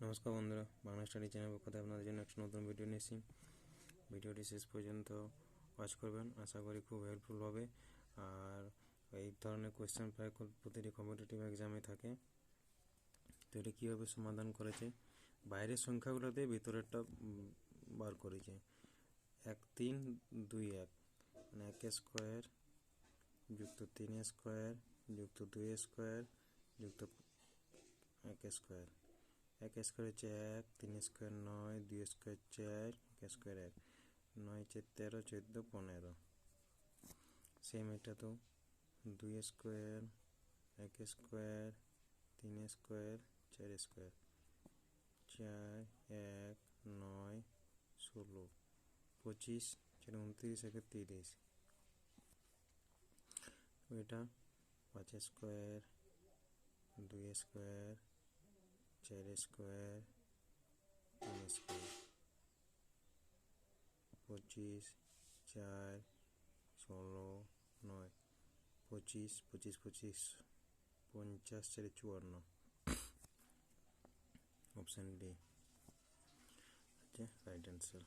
নমস্কার বন্ধুরা, Bangla study channel পক্ষ থেকে আপনাদের জন্য একটা নতুন ভিডিও নিয়েছি। ভিডিওটি শেষ পর্যন্ত ওয়াচ করবেন, আশা করি খুব হেল্পফুল হবে। আর এই ধরনের কোয়েশ্চেন প্রায় প্রতিটি কম্পিটিটিভ এক্সামে থাকে। তো এটা কীভাবে সমাধান করেছে, বাইরের সংখ্যাগুলোতে ভিতরেরটা বার করেছে। 1 3 2 1 মানে 1 স্কোয়ার যুক্ত 3 স্কোয়ার যুক্ত 2 স্কোয়ার যুক্ত 1 স্কোয়ার। 1 স্কোয়ার হচ্ছে 1, 3 স্কোয়ার 9, 2 স্কোয়ার 4, 1 স্কোয়ার 1, 9 4 13, 14 15। সেম এটা তো 2 স্কোয়ার 1 স্কোয়ার 3 স্কোয়ার 4 স্কোয়ার 4 1 9 16 25 4 29 1 30। এটা 5 square 2 square 4 square 3 square 25 4 16 9 25 25 25 50 4 54। Option D হচ্ছে রাইট অ্যান্সার।